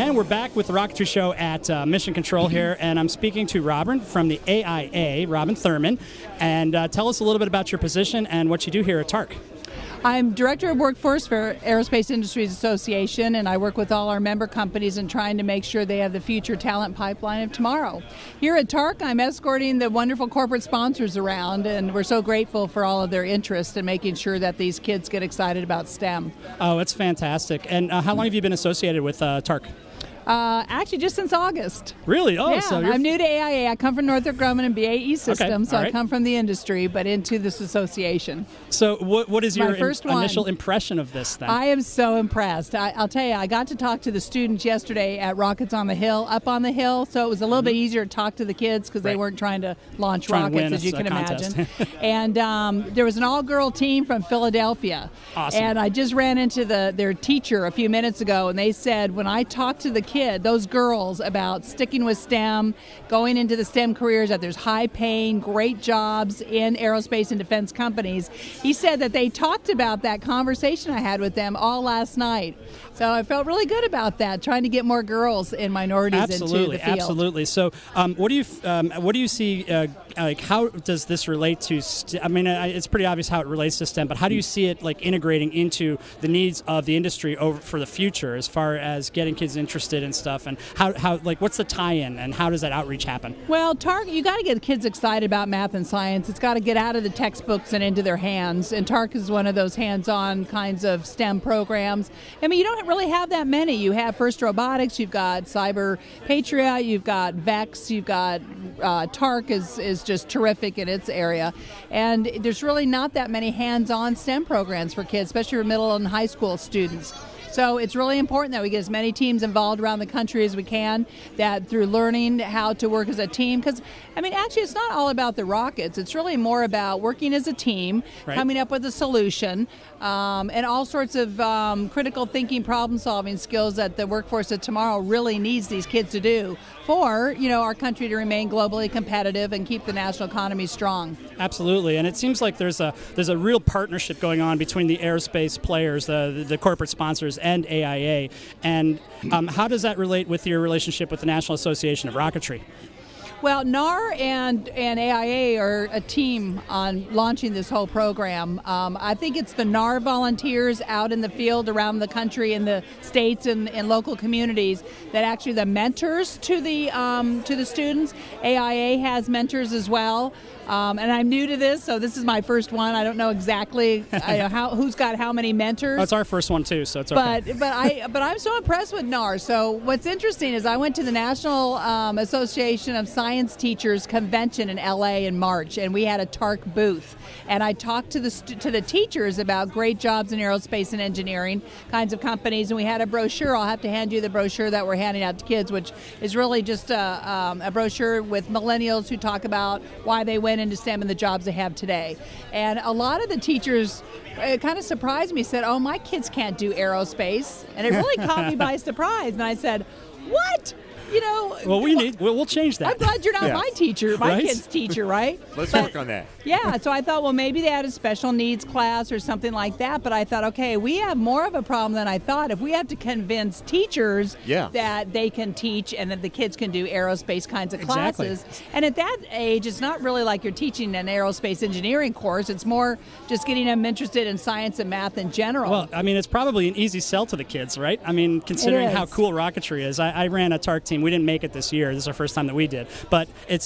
And we're back with the Rocketry Show at Mission Control here, and I'm speaking to Robin from the AIA, Robin Thurman. And tell us a little bit about your position and what you do here at TARC. I'm Director of Workforce for Aerospace Industries Association, and I work with all our member companies in trying to make sure they have the future talent pipeline of tomorrow. Here at TARC, I'm escorting the wonderful corporate sponsors around, and we're so grateful for all of their interest in making sure that these kids get excited about STEM. Oh, it's fantastic. And how long have you been associated with TARC? Actually, just since August. Really? Oh, yeah, so I'm new to AIA. I come from Northrop Grumman and BAE Systems, so I come from the industry, but into this association. So what is your initial one. Impression of this then? I am so impressed. I'll tell you, I got to talk to the students yesterday at Rockets on the Hill, up on the hill, so it was a little bit easier to talk to the kids because they weren't trying to launch rockets, as you can imagine. And there was an all-girl team from Philadelphia. Awesome. And I just ran into their teacher a few minutes ago, and they said, when I talked to the those girls, about sticking with STEM, going into the STEM careers, that there's high-paying, great jobs in aerospace and defense companies. He said that they talked about that conversation I had with them all last night. So I felt really good about that, trying to get more girls and minorities into the field. Absolutely. So what do you see? Like, how does this relate to? I mean, it's pretty obvious how it relates to STEM, but how do you see it like integrating into the needs of the industry for the future, as far as getting kids interested in stuff, and how like what's the tie-in and how does that outreach happen? Well, TARC, you got to get kids excited about math and science. It's got to get out of the textbooks and into their hands. And TARC is one of those hands-on kinds of STEM programs. I mean, you don't really have that many. You have First Robotics, you've got Cyber Patriot, you've got VEX, you've got TARC is just terrific in its area. And there's really not that many hands-on STEM programs for kids, especially for middle and high school students. So it's really important that we get as many teams involved around the country as we can, that through learning how to work as a team, because, I mean, actually it's not all about the rockets. It's really more about working as a team, coming up with a solution, and all sorts of critical thinking, problem-solving skills that the workforce of tomorrow really needs these kids to do for, our country to remain globally competitive and keep the national economy strong. Absolutely, and it seems like there's a real partnership going on between the aerospace players, the corporate sponsors, and AIA. And how does that relate with your relationship with the National Association of Rocketry? Well, NAR and AIA are a team on launching this whole program. I think it's the NAR volunteers out in the field around the country, in the states and local communities, that actually the mentors to the students. AIA has mentors as well. And I'm new to this, so this is my first one. I don't know exactly who's got how many mentors. Oh, it's our first one too, so it's okay. But I'm so impressed with NAR. So what's interesting is I went to the National Association of Science Teachers convention in LA in March, and we had a TARC booth. And I talked to the teachers about great jobs in aerospace and engineering kinds of companies, and we had a brochure. I'll have to hand you the brochure that we're handing out to kids, which is really just a brochure with millennials who talk about why they went into STEM and the jobs they have today. And a lot of the teachers, it kind of surprised me, said, "Oh, my kids can't do aerospace," and it really caught me by surprise. And I said, "What?" Well, we'll change that. I'm glad you're not my teacher, my kid's teacher, right? Let's work on that. Yeah, so I thought, well, maybe they had a special needs class or something like that. But I thought, okay, we have more of a problem than I thought. If we have to convince teachers that they can teach and that the kids can do aerospace kinds of classes. And at that age, it's not really like you're teaching an aerospace engineering course. It's more just getting them interested in science and math in general. Well, I mean, it's probably an easy sell to the kids, right? I mean, considering how cool Rocketry is. I ran a TARC team. We didn't make it this year. This is our first time that we did. But it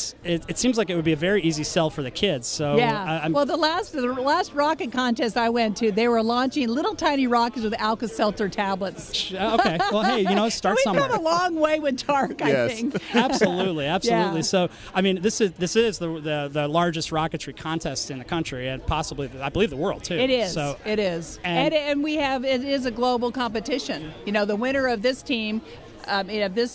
seems like it would be a very easy sell for the kids. So well, the last rocket contest I went to, they were launching little tiny rockets with Alka-Seltzer tablets. Okay. Well, hey, start somewhere. We've come a long way with TARC, I think. Absolutely. So, I mean, this is the largest rocketry contest in the country, and possibly, I believe, the world too. It is. So, it is. And it is a global competition. The winner of this team,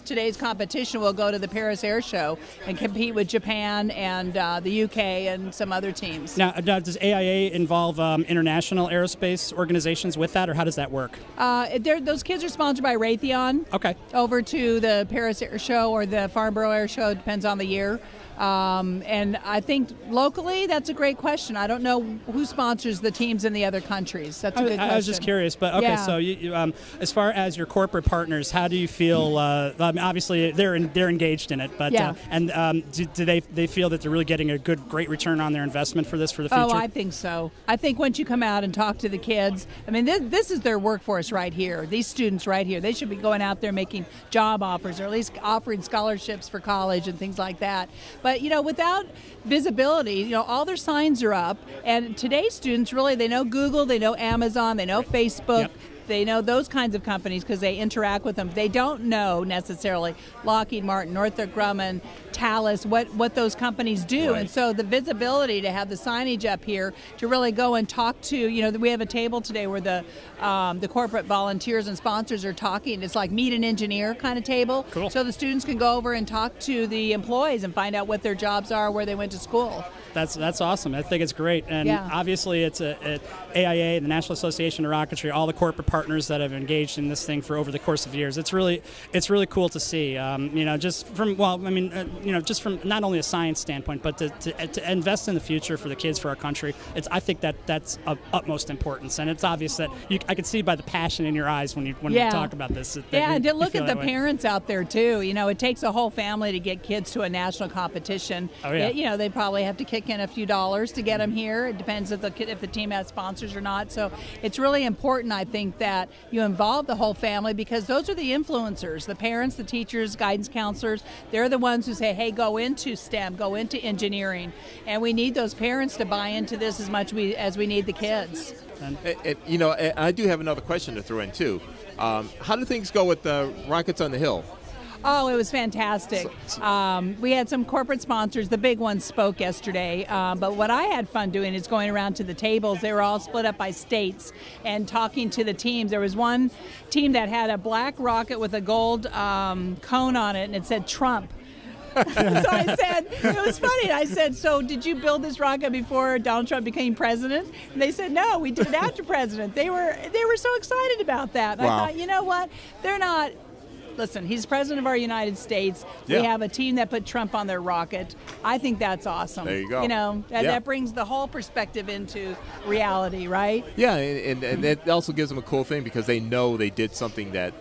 today's competition will go to the Paris Air Show and compete with Japan and the UK and some other teams. Now, does AIA involve international aerospace organizations with that, or how does that work? Those kids are sponsored by Raytheon. Okay. Over to the Paris Air Show or the Farnborough Air Show, depends on the year. And I think locally, that's a great question. I don't know who sponsors the teams in the other countries. That's a good question. I was just curious, but okay. So, you, as far as your corporate partners, how do you feel still obviously they're engaged in it, but do they feel that they're really getting a great return on their investment for this for the future? Oh, I think so. I think once you come out and talk to the kids, I mean, this is their workforce right here. These students right here, they should be going out there making job offers, or at least offering scholarships for college and things like that. But without visibility, all their signs are up, and today's students really, they know Google, they know Amazon, they know Facebook. Yep. They know those kinds of companies because they interact with them. They don't know necessarily Lockheed Martin, Northrop Grumman, Thales, what those companies do. Right. And so the visibility to have the signage up here to really go and talk to, we have a table today where the corporate volunteers and sponsors are talking. It's like meet an engineer kind of table. Cool. So the students can go over and talk to the employees and find out what their jobs are, where they went to school. That's awesome. I think it's great. And obviously it's AIA, the National Association of Rocketry, all the corporate partners that have engaged in this thing for over the course of years. It's really cool to see. Just from just from not only a science standpoint, but to invest in the future for the kids, for our country. I think that's of utmost importance, and it's obvious that I can see by the passion in your eyes when you talk about this. And to look at the parents out there too. It takes a whole family to get kids to a national competition. Oh, yeah. They probably have to kick in a few dollars to get them here. It depends if the team has sponsors or not. So it's really important, I think, that you involve the whole family, because those are the influencers, the parents, the teachers, guidance counselors. They're the ones who say, hey, go into STEM, go into engineering. And we need those parents to buy into this as much as we need the kids. I do have another question to throw in, too. How do things go with the Rockets on the Hill? Oh, it was fantastic. We had some corporate sponsors. The big ones spoke yesterday. But what I had fun doing is going around to the tables. They were all split up by states and talking to the teams. There was one team that had a black rocket with a gold cone on it, and it said Trump. So I said, it was funny. I said, so did you build this rocket before Donald Trump became president? And they said, no, we did it after president. They were so excited about that. And wow. I thought, you know what? They're not. Listen, he's president of our United States. Yeah. We have a team that put Trump on their rocket. I think that's awesome. There you go. That brings the whole perspective into reality, right? Yeah, and it also gives them a cool thing because they know they did something that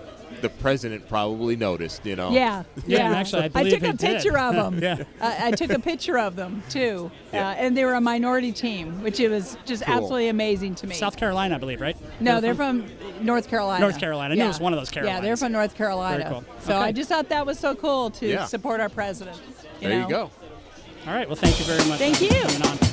the president probably noticed, Yeah. Actually, I believe took a picture of them. Yeah. I took a picture of them, too. Yeah. And they were a minority team, which it was just cool. Absolutely amazing to me. South Carolina, I believe, right? No, they're from North Carolina. North Carolina. I knew it was one of those Carolinas. Yeah, they're from North Carolina. Very cool. So Okay. I just thought that was so cool to support our president. There you go. All right. Well, thank you very much. Thank you. For coming on.